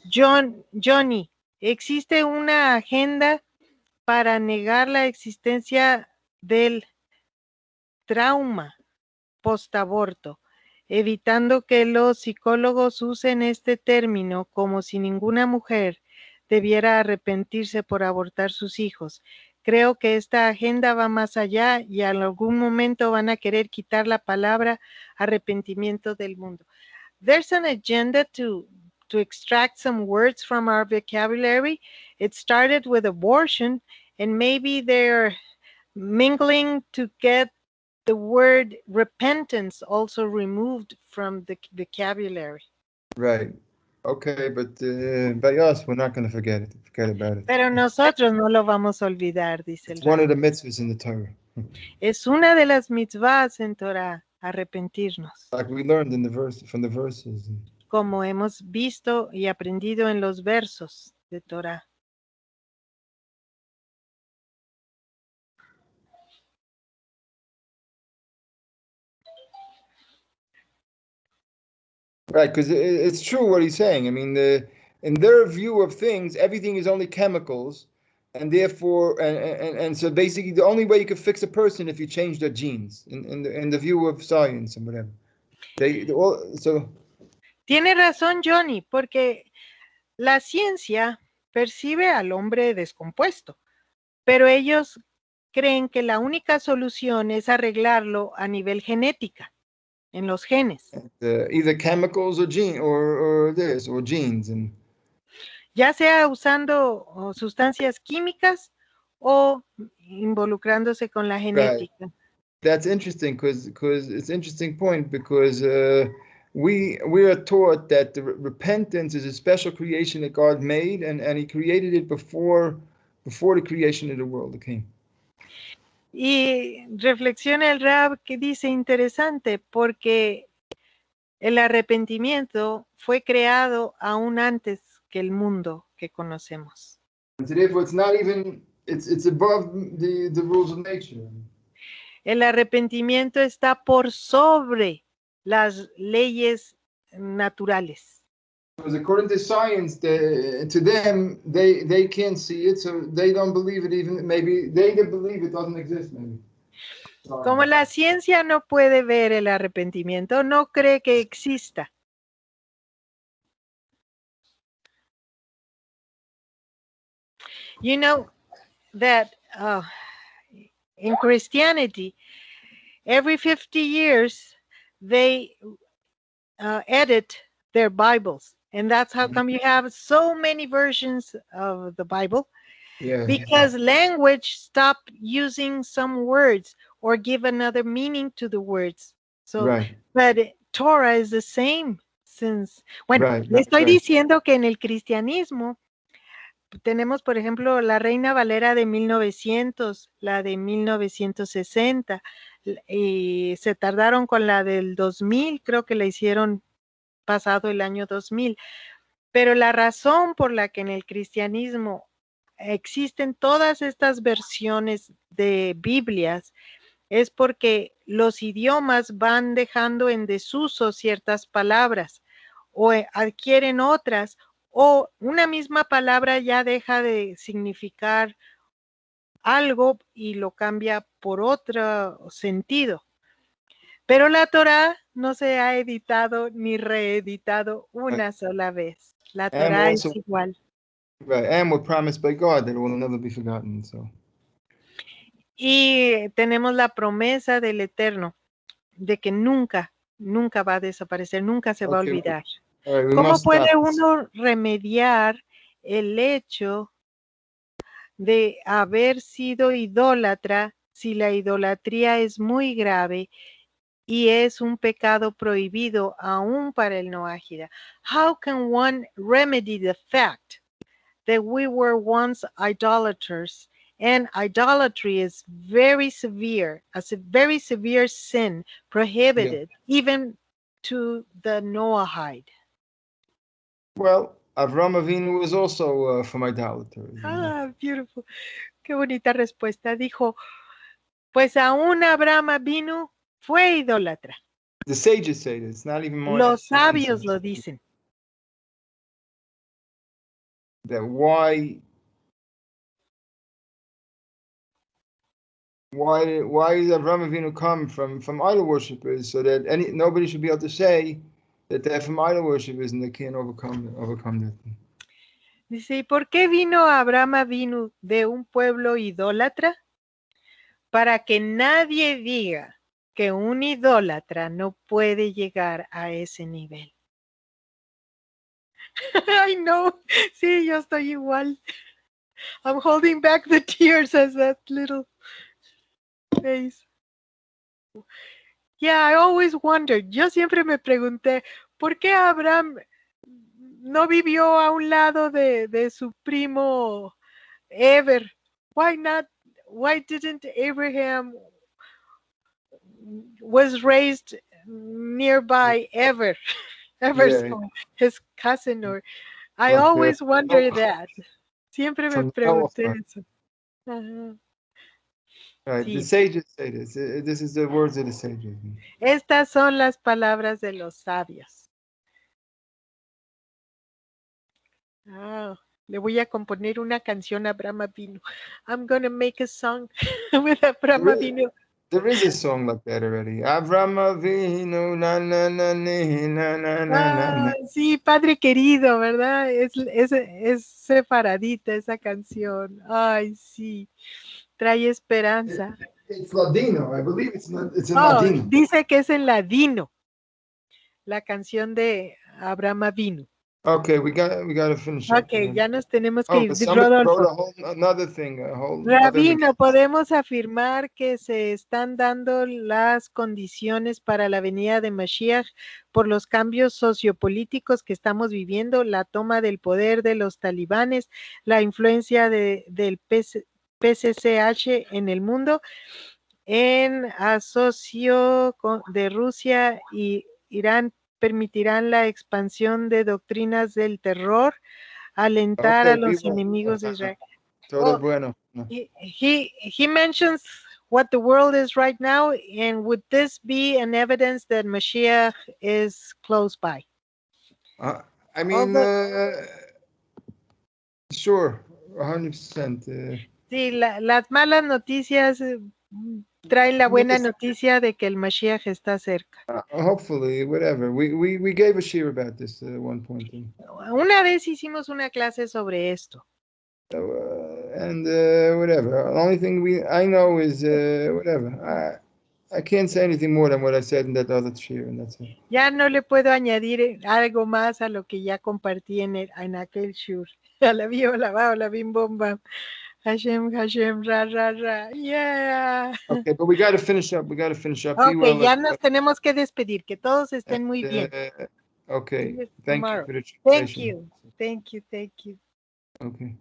Johnny, ¿existe una agenda para negar la existencia del trauma postaborto, evitando que los psicólogos usen este término como si ninguna mujer debiera arrepentirse por abortar sus hijos? Creo que esta agenda va más allá y en algún momento van a querer quitar la palabra arrepentimiento del mundo. There's an agenda to extract some words from our vocabulary. It started with abortion, and maybe they're mingling to get the word repentance also removed from the vocabulary. Right. Okay, but by us, we're not going to forget about it. Pero nosotros no lo vamos a olvidar, dice el It's one of Rab. the mitzvahs in the Torah. Es una de las mitzvahs en Torah, arrepentirnos, Like we learned in the verse from the verses. como hemos visto y aprendido en los versos de Torah. Right, because it's true what he's saying. I mean, in their view of things, everything is only chemicals, and therefore, and so basically, the only way you can fix a person if you change their genes. In the view of science and whatever, so. Tiene razón Johnny, porque la ciencia percibe al hombre descompuesto, pero ellos creen que la única solución es arreglarlo a nivel genética, en los genes. Either chemicals or genes, and ya sea usando sustancias químicas o involucrándose con la genética. Right. That's interesting because it's an interesting point because we are taught that the repentance is a special creation that God made and he created it before the creation of the world came. Y reflexiona el Rab que dice interesante porque el arrepentimiento fue creado aún antes que el mundo que conocemos. And therefore it's not even it's above the rules of nature. El arrepentimiento está por sobre las leyes naturales. Because according to science, to them, they can't see it, so they don't believe it. Even maybe they believe it doesn't exist. Maybe. Como la ciencia no puede ver el arrepentimiento, no cree que exista. You know that in Christianity, every 50 years, they edit their Bibles. And that's how come you have so many versions of the Bible. Yeah. Because language stopped using some words or give another meaning to the words. So, Right. but Torah is the same since, bueno, Right, le estoy right. diciendo que en el cristianismo tenemos, por ejemplo, la Reina Valera de 1900, la de 1960, y se tardaron con la del 2000, creo que la hicieron pasado el año 2000. Pero la razón por la que en el cristianismo existen todas estas versiones de Biblias es porque los idiomas van dejando en desuso ciertas palabras o adquieren otras, o una misma palabra ya deja de significar algo y lo cambia por otro sentido. Pero la Torá no se ha editado ni reeditado una sola vez. La Torá es igual. Right, and we're promised by God that it will never be forgotten. So. Y tenemos la promesa del Eterno de que nunca, nunca va a desaparecer, nunca se va a olvidar. Right, ¿Cómo puede uno remediar el hecho de haber sido idólatra si la idolatría es muy grave y es un pecado prohibido aún para el Noájida? How can one remedy the fact that we were once idolaters, and idolatry is very severe, as a very severe sin, prohibited even to the Noahide? Well, Avram Avinu was also from idolaters. Ah, beautiful. Qué bonita respuesta. Dijo, Pues aún Abraham Avinu fue idólatra. The sages say this, not even more. Los sabios lo dicen. That why does Avraham Avinu come from idol worshippers, so that nobody should be able to say that they're from idol worshippers and they can't overcome that. Dice, ¿y por qué vino Abraham Avinu de un pueblo idólatra? Para que nadie diga que un idólatra no puede llegar a ese nivel. I know, sí, yo estoy igual. I'm holding back the tears as that little face. Yeah, I always wondered. Yo siempre me pregunté, ¿por qué Abraham no vivió a un lado de su primo Eber? Why didn't Abraham was raised nearby Eber's his cousin? Or I always wonder that. Siempre me pregunté eso. Right. Sí. The sages say this. This is the words of the sages. Estas son las palabras de los sabios. Le voy a componer una canción a Abraham Avinu. I'm going to make a song with Abraham Avinu. There is a song like that already. Abraham Avinu, na na na na na na. Sí, Padre querido, ¿verdad? Es sefaradita esa canción. Ay, sí. Trae esperanza. It's Ladino. I believe it's in Ladino. Dice que es en Ladino. La canción de Abraham Avinu. Okay, we got to finish. Okay, ya nos tenemos que ir. Rodolfo. Another thing. Rabino, podemos afirmar que se están dando las condiciones para la venida de Mashiach por los cambios sociopolíticos que estamos viviendo, la toma del poder de los talibanes, la influencia del PCCH en el mundo, en asocio de Rusia y Irán, permitirán la expansión de doctrinas del terror, alentar a los enemigos de Israel. Todo bueno. He mentions what the world is right now, and would this be an evidence that Mashiach is close by? I mean, sure, 100%. Sí, las malas noticias traen la buena noticia de que el Mashiach está cerca. Hopefully, whatever. We gave a shir about this at one point. Una vez hicimos una clase sobre esto. And whatever. The only thing I know is whatever. I can't say anything more than what I said in that other shir, and that's it. Ya no le puedo añadir algo más a lo que ya compartí en aquel shir. A la bim bomba. Hashem, ra, ra, ra, yeah. Okay, but we got to finish up. Okay, ya nos tenemos que despedir. Que todos estén muy bien. Okay, thank you for the translation. Thank you. Okay.